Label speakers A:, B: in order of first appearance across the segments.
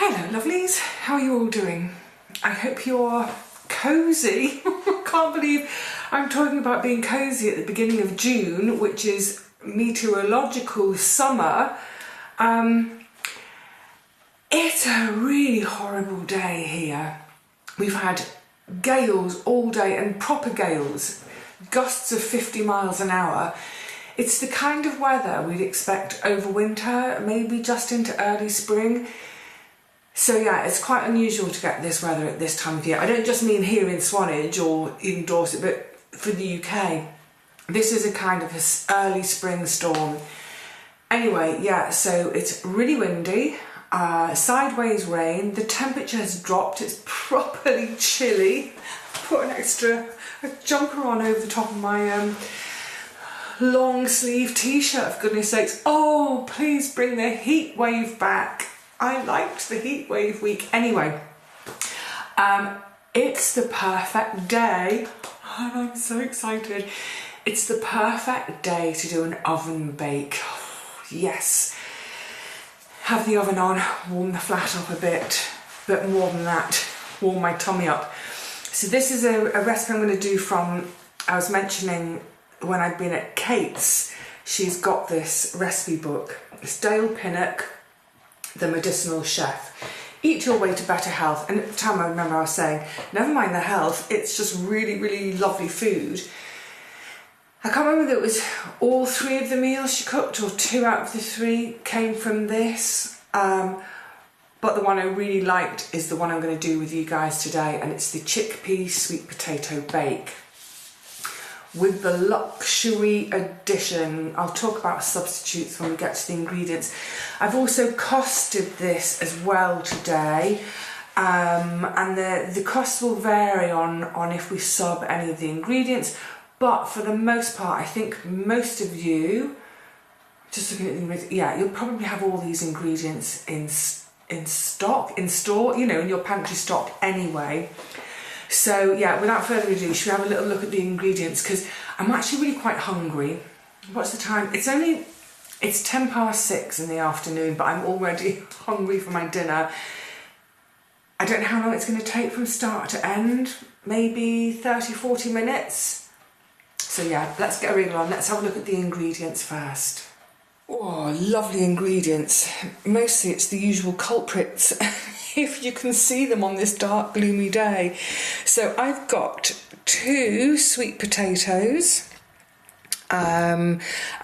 A: Hello lovelies, how are you all doing? I hope you're cosy. Can't believe I'm talking about being cosy at the beginning of June, which is meteorological summer. It's a really horrible day here. We've had gales all day, and proper gales, gusts of 50 miles an hour. It's the kind of weather we'd expect over winter, maybe just into early spring. So yeah, it's quite unusual to get this weather at this time of year. I don't just mean here in Swanage or in Dorset, but for the UK. This is a kind of early spring storm. Anyway, yeah, so it's really windy, sideways rain, the temperature has dropped, it's properly chilly. Put a jumper on over the top of my long sleeve t-shirt, for goodness sakes. Oh, please bring the heat wave back. I liked the heat wave week. Anyway, it's the perfect day, and I'm so excited. It's the perfect day to do an oven bake. Yes. Have the oven on, warm the flat up a bit, but more than that, warm my tummy up. So this is a recipe I'm going to do from, I was mentioning when I'd been at Kate's, she's got this recipe book. It's Dale Pinnock, the Medicinal Chef. Eat your way to better health. And at the time I remember I was saying, never mind the health, it's just really, really lovely food. I can't remember that it was all 3 of the meals she cooked, or 2 out of the 3 came from this. But the one I really liked is the one I'm going to do with you guys today, and it's the chickpea sweet potato bake with the luxury addition. I'll talk about substitutes when we get to the ingredients. I've also costed this as well today, and the cost will vary on if we sub any of the ingredients, but for the most part I think most of you, just looking at the ingredients, yeah, you'll probably have all these ingredients in store, you know, in your pantry stock anyway. So yeah, without further ado, should we have a little look at the ingredients, because I'm actually really quite hungry. What's the time? It's 6:10 in the afternoon, but I'm already hungry for my dinner. I don't know how long it's going to take from start to end, maybe 30-40 minutes. So yeah, let's get a wriggle on. Let's have a look at the ingredients first. Oh, lovely ingredients. Mostly it's the usual culprits, if you can see them on this dark, gloomy day. So I've got 2 sweet potatoes. I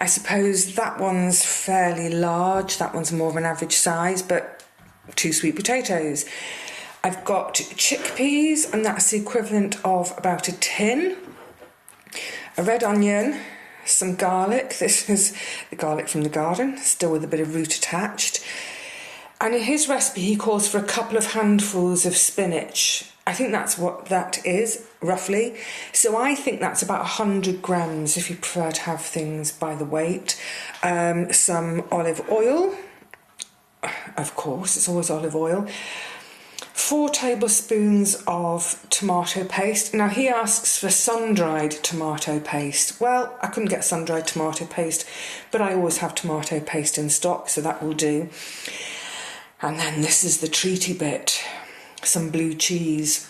A: suppose that one's fairly large, that one's more of an average size, but 2 sweet potatoes. I've got chickpeas, and that's the equivalent of about a tin. A red onion, some garlic. This is the garlic from the garden, still with a bit of root attached. And in his recipe he calls for a couple of handfuls of spinach. I think that's what that is, roughly. So I think that's about 100 grams if you prefer to have things by the weight. Some olive oil, of course, it's always olive oil. 4 tablespoons of tomato paste. Now he asks for sun-dried tomato paste. Well, I couldn't get sun-dried tomato paste, but I always have tomato paste in stock, so that will do. And then this is the treaty bit, some blue cheese.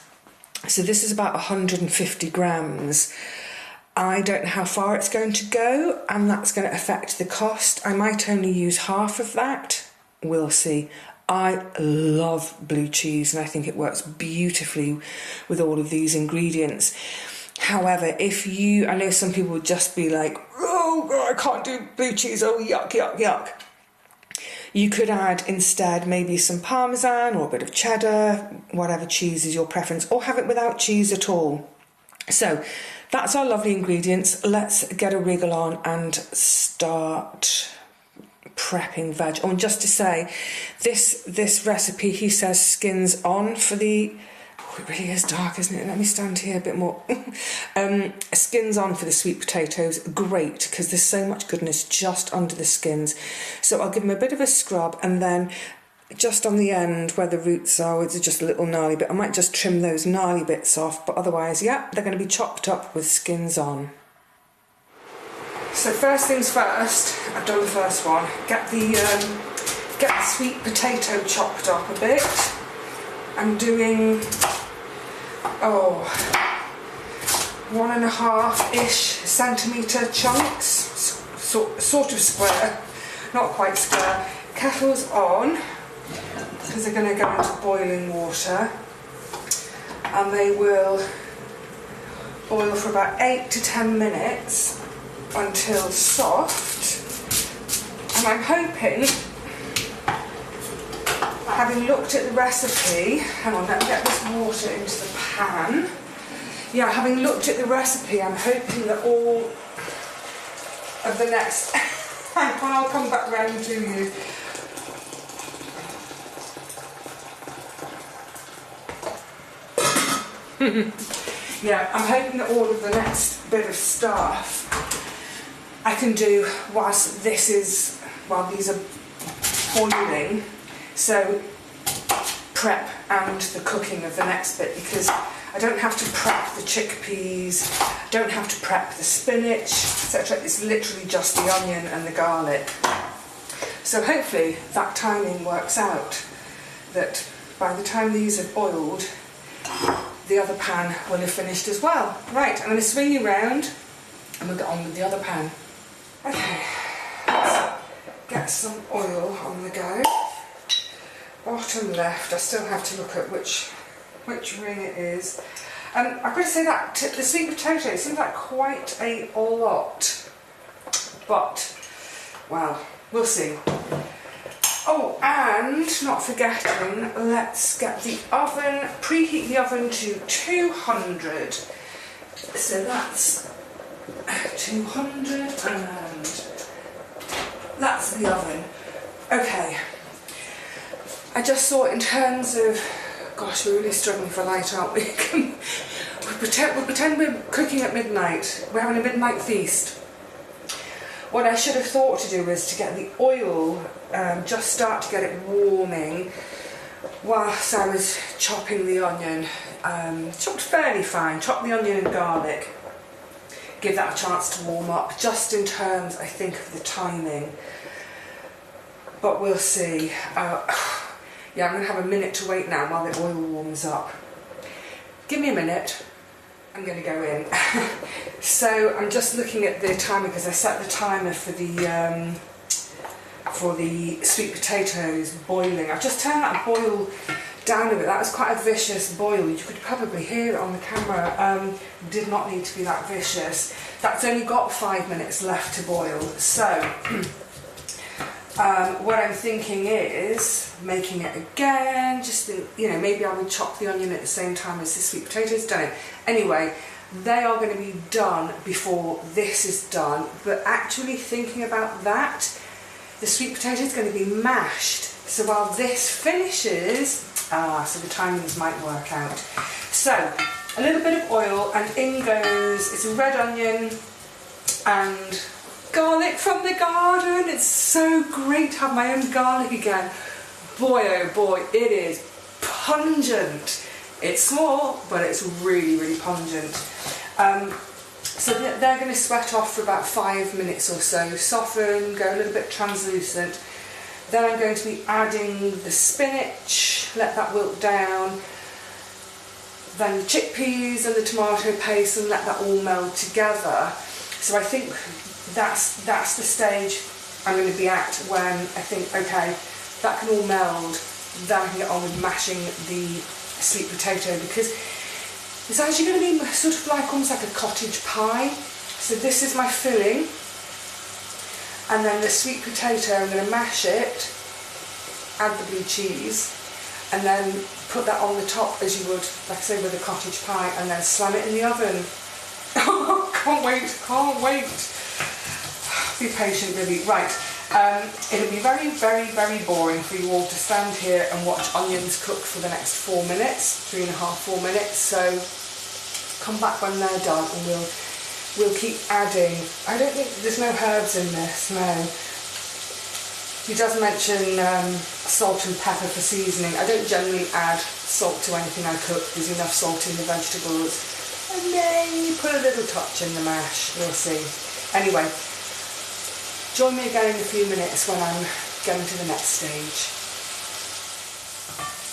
A: So this is about 150 grams. I don't know how far it's going to go, and that's going to affect the cost. I might only use half of that. We'll see. I love blue cheese, and I think it works beautifully with all of these ingredients. However, I know some people would just be like, oh God, I can't do blue cheese, oh yuck, yuck, yuck. You could add instead maybe some parmesan or a bit of cheddar, whatever cheese is your preference, or have it without cheese at all. So that's our lovely ingredients. Let's get a wriggle on and start prepping veg. Oh, and just to say, this recipe, he says skins on for the, oh, it really is dark, isn't it? Let me stand here a bit more. Skins on for the sweet potatoes, great, because there's so much goodness just under the skins. So I'll give them a bit of a scrub, and then just on the end where the roots are, it's just a little gnarly bit, I might just trim those gnarly bits off, but otherwise, yeah, they're going to be chopped up with skins on. So first things first, I've done the first one, get the get the sweet potato chopped up a bit. I'm doing, 1.5-ish centimetre chunks, sort of square, not quite square. Kettle's on, because they're going to go into boiling water, and they will boil for about 8 to 10 minutes until soft. And I'm hoping, having looked at the recipe, hang on, let me get this water into the pan. Yeah, having looked at the recipe, I'm hoping that all of the next, hang on, I'll come back round to you. Yeah, I'm hoping that all of the next bit of stuff I can do whilst these are boiling. So prep and the cooking of the next bit, because I don't have to prep the chickpeas, don't have to prep the spinach, etc. It's literally just the onion and the garlic. So hopefully that timing works out, that by the time these are boiled, the other pan will have finished as well. Right, I'm going to swing you round and we'll get on with the other pan. Okay, let's get some oil on the go. Bottom left, I still have to look at which ring it is. I've got to say that the sweet potato seems like quite a lot, but, well, we'll see. Oh, and not forgetting, let's get the oven, preheat the oven to 200. So that's 200 and that's the oven. Okay. I just thought in terms of, gosh, we're really struggling for light, aren't we? we pretend we're cooking at midnight. We're having a midnight feast. What I should have thought to do was to get the oil, just start to get it warming whilst I was chopping the onion. Chopped fairly fine, chop the onion and garlic. Give that a chance to warm up, just in terms, I think, of the timing. But we'll see. Yeah, I'm going to have a minute to wait now while the oil warms up. Give me a minute. I'm going to go in. So I'm just looking at the timer because I set the timer for the sweet potatoes boiling. I've just turned that boil down a bit. That was quite a vicious boil. You could probably hear it on the camera. Did not need to be that vicious. That's only got 5 minutes left to boil. So what I'm thinking is making it again, just maybe I would chop the onion at the same time as the sweet potatoes. Don't know. Anyway, they are going to be done before this is done, but actually thinking about that, the sweet potato is going to be mashed. So while this finishes, so the timings might work out. So a little bit of oil and in goes, it's a red onion and garlic from the garden. It's so great to have my own garlic again. Boy, oh boy, it is pungent. It's small, but it's really, really pungent. So they're going to sweat off for about 5 minutes or so, soften, go a little bit translucent. Then I'm going to be adding the spinach, let that wilt down, then the chickpeas and the tomato paste, and let that all meld together. So I think that's the stage I'm going to be at when I think, okay, that can all meld, then I can get on with mashing the sweet potato, because it's actually going to be sort of like almost like a cottage pie. So this is my filling, and then the sweet potato, I'm going to mash it, add the blue cheese, and then put that on the top as you would, like I say, with a cottage pie, and then slam it in the oven. Oh, can't wait, can't wait. Be patient, Vivi. Right, it'll be very, very, very boring for you all to stand here and watch onions cook for the next 4 minutes, 3.5, 4 minutes. So come back when they're done, and we'll keep adding. I don't think there's no herbs in this. No. He does mention salt and pepper for seasoning. I don't generally add salt to anything I cook. There's enough salt in the vegetables. And maybe put a little touch in the mash. We'll see. Anyway. Join me again in a few minutes when I'm going to the next stage.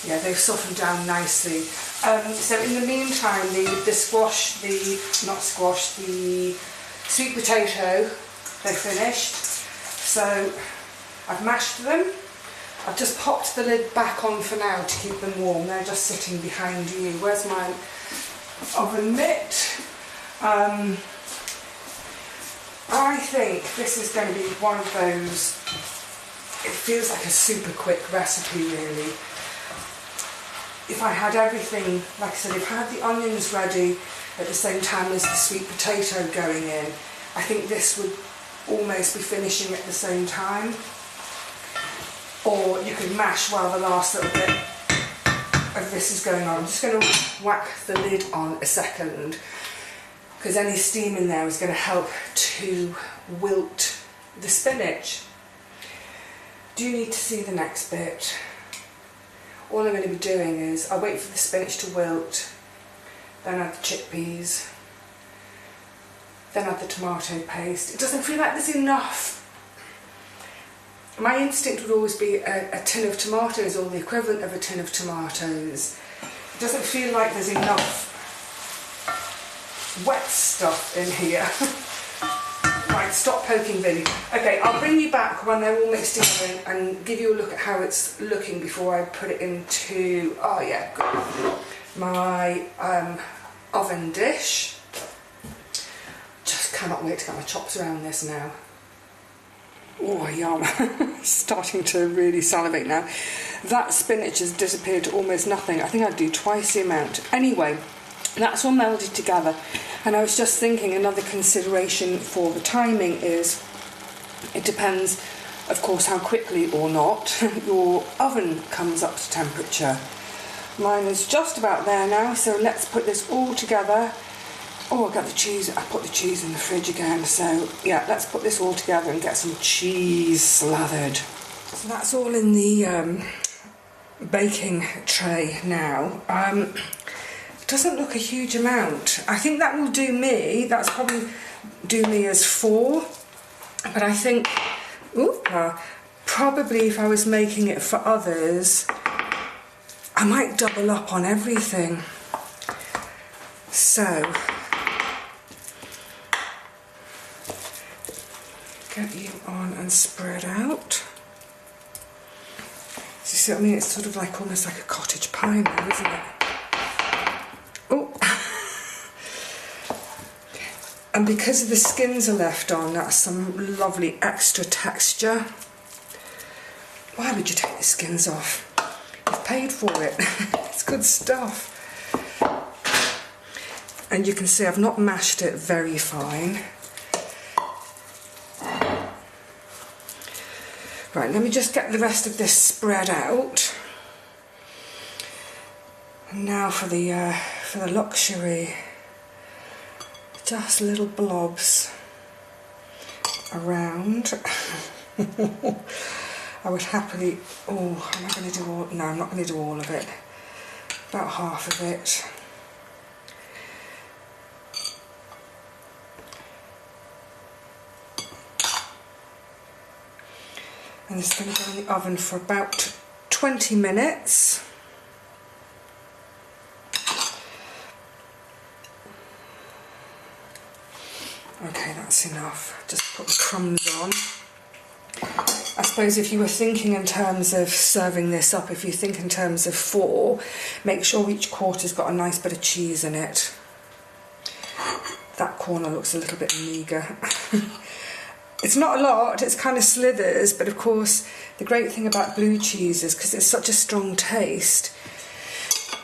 A: Yeah, they've softened down nicely. So in the meantime, the sweet potato, they're finished. So I've mashed them. I've just popped the lid back on for now to keep them warm. They're just sitting behind you. Where's my oven mitt? I think this is going to be one of those, it feels like a super quick recipe really. If I had everything, like I said, if I had the onions ready at the same time as the sweet potato going in, I think this would almost be finishing at the same time. Or you could mash while the last little bit of this is going on. I'm just going to whack the lid on a second, because any steam in there is going to help to wilt the spinach. Do you need to see the next bit? All I'm going to be doing is I'll wait for the spinach to wilt, then add the chickpeas, then add the tomato paste. It doesn't feel like there's enough. My instinct would always be a tin of tomatoes or the equivalent of a tin of tomatoes. It doesn't feel like there's enough wet stuff in here. Right, stop poking Vivi. Okay, I'll bring you back when they're all mixed together and give you a look at how it's looking before I put it into, oh yeah, good, my oven dish. Just cannot wait to get my chops around this now. Oh, yum. Starting to really salivate now. That spinach has disappeared to almost nothing. I think I'd do twice the amount. Anyway, that's all melded together. And I was just thinking another consideration for the timing is, it depends, of course, how quickly or not your oven comes up to temperature. Mine is just about there now, so let's put this all together. Oh, I got the cheese. I put the cheese in the fridge again. So yeah, let's put this all together and get some cheese slathered. So that's all in the baking tray now. It doesn't look a huge amount. I think that will do me. That's probably do me as 4. But I think, probably if I was making it for others, I might double up on everything. So get you on and spread out. So you see what I mean? It's sort of like almost like a cottage pie now, isn't it? Oh! And because the skins are left on, that's some lovely extra texture. Why would you take the skins off? You've paid for it. It's good stuff. And you can see I've not mashed it very fine. Right, let me just get the rest of this spread out. And now for the luxury, just little blobs around. I would happily, oh, am I going to do all, no, I'm not going to do all of it, about half of it. And this is going to go in the oven for about 20 minutes. Okay, that's enough. Just put the crumbs on. I suppose if you were thinking in terms of serving this up, if you think in terms of 4, make sure each quarter's got a nice bit of cheese in it. That corner looks a little bit meagre. It's not a lot, it's kind of slithers, but of course the great thing about blue cheese is because it's such a strong taste,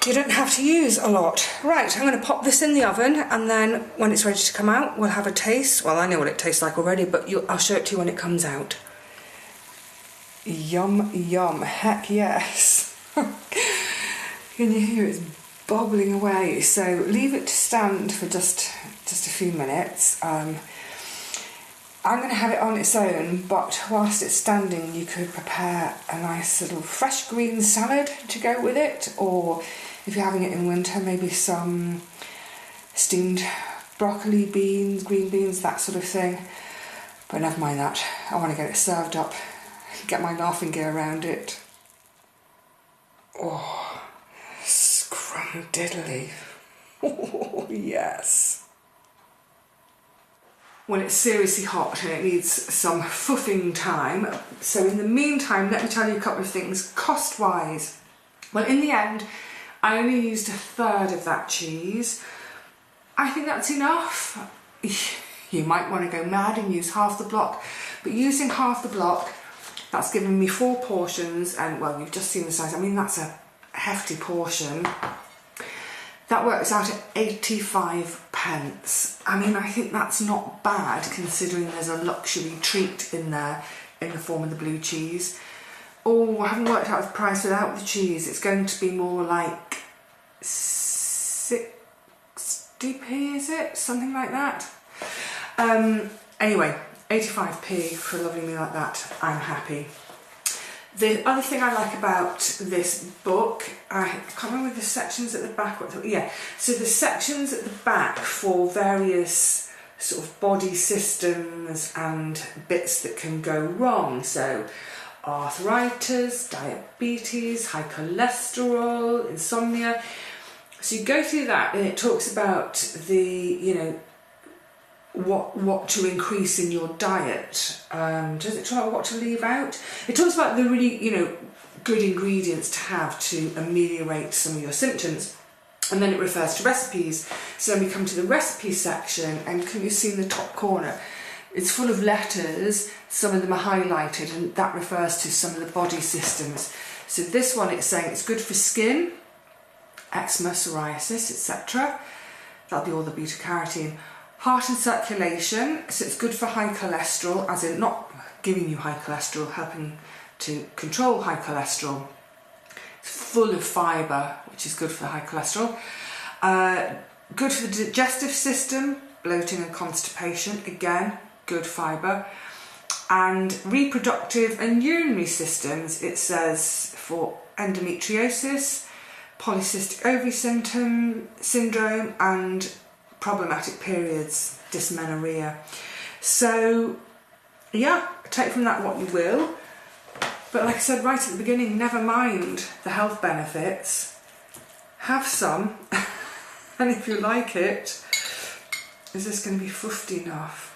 A: you don't have to use a lot. Right, I'm going to pop this in the oven, and then when it's ready to come out we'll have a taste. Well, I know what it tastes like already, but I'll show it to you when it comes out. Yum yum, heck yes. Can you hear it's bubbling away? So leave it to stand for just a few minutes. I'm going to have it on its own, but whilst it's standing you could prepare a nice little fresh green salad to go with it, or if you're having it in winter, maybe some steamed broccoli, beans, green beans, that sort of thing. But never mind that, I want to get it served up get my laughing gear around it. Oh, scrumdiddly. Oh, yes. Well, it's seriously hot and it needs some fuffing time. So in the meantime, let me tell you a couple of things cost-wise. Well, in the end, I only used 1/3 of that cheese. I think that's enough. You might want to go mad and use half the block, but using half the block, that's given me 4 portions, and well, you've just seen the size. I mean, that's a hefty portion. That works out at 85p. I mean, I think that's not bad considering there's a luxury treat in there in the form of the blue cheese. Oh, I haven't worked out the price without the cheese. It's going to be more like 60p, is it? Something like that. Anyway, 85p for a lovely meal like that. I'm happy. The other thing I like about this book, I can't remember the sections at the back. Yeah, so the sections at the back for various sort of body systems and bits that can go wrong. So arthritis, diabetes, high cholesterol, insomnia. So you go through that and it talks about the, you know, what to increase in your diet. Does it talk about what to leave out? It talks about the really, you know, good ingredients to have to ameliorate some of your symptoms. And then it refers to recipes. So then we come to the recipe section, and can you see in the top corner? It's full of letters, some of them are highlighted, and that refers to some of the body systems. So this one, it's saying it's good for skin, eczema, psoriasis, etc. That'll be all the beta-carotene. Heart and circulation, so it's good for high cholesterol, as in not giving you high cholesterol, helping to control high cholesterol. It's full of fibre, which is good for high cholesterol. Good for the digestive system, bloating and constipation, again, good fibre. And reproductive and urinary systems, it says for endometriosis, polycystic ovary syndrome, and problematic periods, dysmenorrhea. So yeah, take from that what you will, but like I said right at the beginning, never mind the health benefits, have some and if you like it, is this going to be fuffed enough?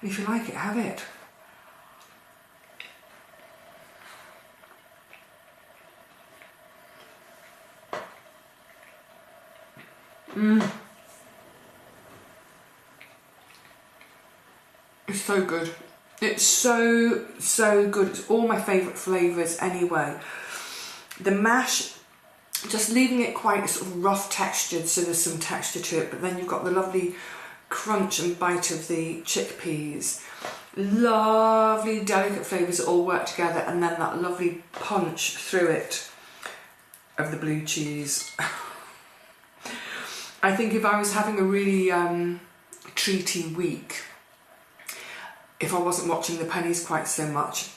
A: If you like it, have it. It's so good. It's so good. It's all my favourite flavours anyway. The mash, just leaving it quite sort of rough textured, so there's some texture to it, but then you've got the lovely crunch and bite of the chickpeas. Lovely delicate flavours that all work together, and then that lovely punch through it of the blue cheese. I think if I was having a really treaty week, if I wasn't watching the pennies quite so much,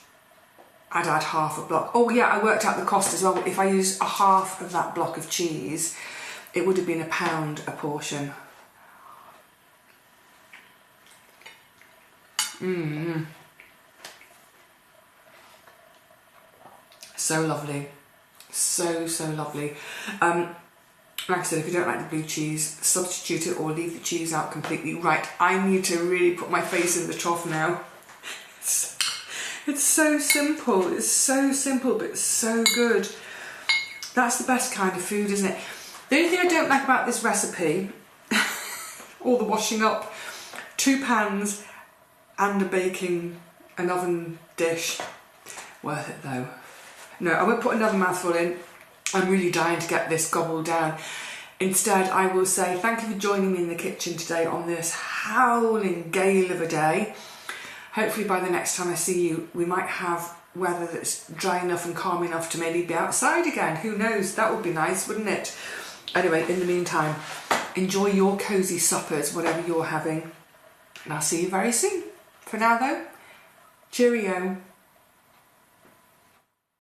A: I'd add half a block. Oh yeah, I worked out the cost as well. If I used a half of that block of cheese, it would have been £1 a portion. So lovely. So lovely. Like I said, if you don't like the blue cheese, substitute it or leave the cheese out completely. Right, I need to really put my face in the trough now. It's so simple. It's so simple, but so good. That's the best kind of food, isn't it? The only thing I don't like about this recipe, all the washing up, 2 pans and an oven dish. Worth it though. No, I won't put another mouthful in. I'm really dying to get this gobbled down. Instead, I will say thank you for joining me in the kitchen today on this howling gale of a day. Hopefully by the next time I see you, we might have weather that's dry enough and calm enough to maybe be outside again. Who knows? That would be nice, wouldn't it? Anyway, in the meantime, enjoy your cosy suppers, whatever you're having. And I'll see you very soon. For now though, cheerio.